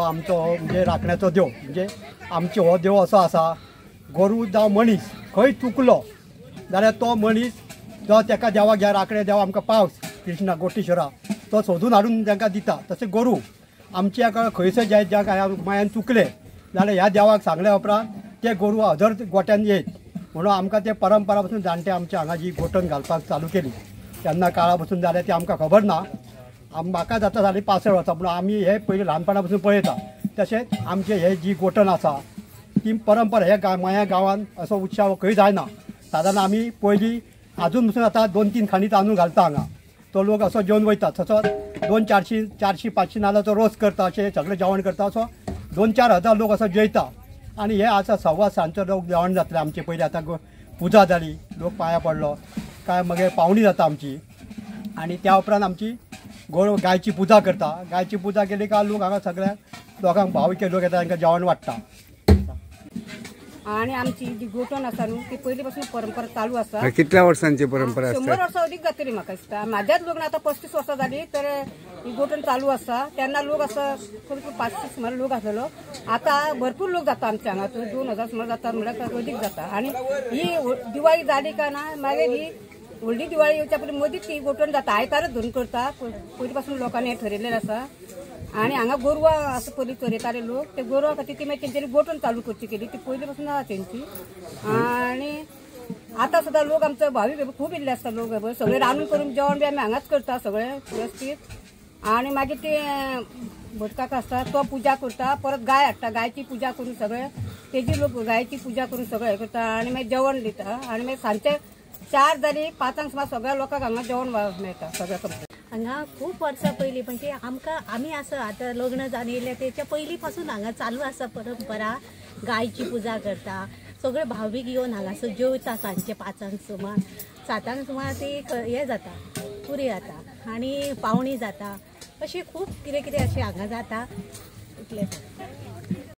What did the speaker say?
आमचो म्हणजे राखण्याचो देव म्हणजे आमचो हो देव असो आसा गोरू जावं मनीस खंय चुकलो जाल्यार तो मनीस जो ताका देवाक ह्या राखणे देवा आमकां पावस कृष्णा गोटेश्वरा तो सोदून हाडून तांकां दिता तशें गोरू आमचे हाका खंयसर जे ज्या मायान चुकले जाल्यार ह्या देवाक सांगल्या उपरांत ते गोरू हजर गोट्यान येत म्हणून आमकां ते परंपरा पासून जाणटे आमच्या हांगा जी गोठण घालपाक चालू केली तेन्ना काळा पासून जाल्यार ती आमकां खबर ना म्हाका जाता जाली 65 वर्सां पूण आमी हे पयलीं ल्हानपणा पासून पळयता तशेंच आमचे हे जी गोठण आसा ती परंपरा हे माया गांवांत असो उत्सव खंय जायना सादारण आमी पयलीं आजून पसून आतां 2-3 खाणी तांदूळ घालता हांगा तो लोक असो जेवन वयता तसो 200-400-500 नाल्लाचो रोस करता अशें सगळें जेवण करता असो 2-4 हजार लोक असो जेयता आनी हे आतां 6:15 सांजचो लोक जेवण जातलें आमचे पयलीं आतां पुजा जाली लोक पांया पडलो काय मागीर पावणी जाता आमची आनी त्या उपरांत आमची गायची पुजा करता गायची पुजा केली काय लोक हांगा सगळ्या लोकांक भाविके लोक येता तांकां जेवण वाडटा आणि आमची जी गोठण आसा न्हू ती पयलीं पासून परंपरा चालू आसा कितल्या वर्सांची परंपरा आसा 100 वर्सां अदीक जातली म्हाका दिसता म्हाज्याच लग्न आतां 35 वर्सां जाली तर ही गोठण चालू आसा तेन्ना लोक असं कमी 500 सुमार लोक आसलो आता भरपूर लोक जाता आमच्या हांगा 2000 सुमार जाता म्हळ्यार अदीक जाता आणि ही दिवाळी जाली काय ना मागीर ही व्हडली दिवाळी येवच्या पयलीं मदींच ती गोठण जाता आयतारच धरून करता पयलीं पासून लोकांनी हें ठरयल्लें आसा आणि हांगा गोरवां असं पयलीं चरयताले लोक ते गोरवां खातीर ती मागीर तेंच्यांनी गोठण चालू करची केली ती पयलीं पासून आसा तेंची आणि आता सुद्दां लोक आमचो भावी खूब येयल्ले आसता लोक सगळे रांदून करून जेवण बी आमी हांगाच करता सगळे व्यवस्थीत आणि मागीर ते भटकाक आसता तो पुजा करता परत गाय हाडटा गायची पुजा करून सगळे तेजी लोक गायची पुजा करून सगळे हे करता आणि मागीर जेवण दिता आणि मागीर सांजचे 4 जाली 5 सुमार सगळ्या लोकांक हांगा जेवण मेळटा सगळ्या हांगा खूप वर्सां पयलीं म्हणजे आमी असं आता लग्न जावन येयले तेच्या पयलीं पासून हांगा चालू आसा परंपरा गायची पुजा करता सगळे भावीक येवन हांगासर जेवता सांजचे 5 सुमार 7 सुमार ती हे जाता पुरी जाता आणि पावणी जाता अशी खूब कितें कितें अशें हांगा जाता इतलें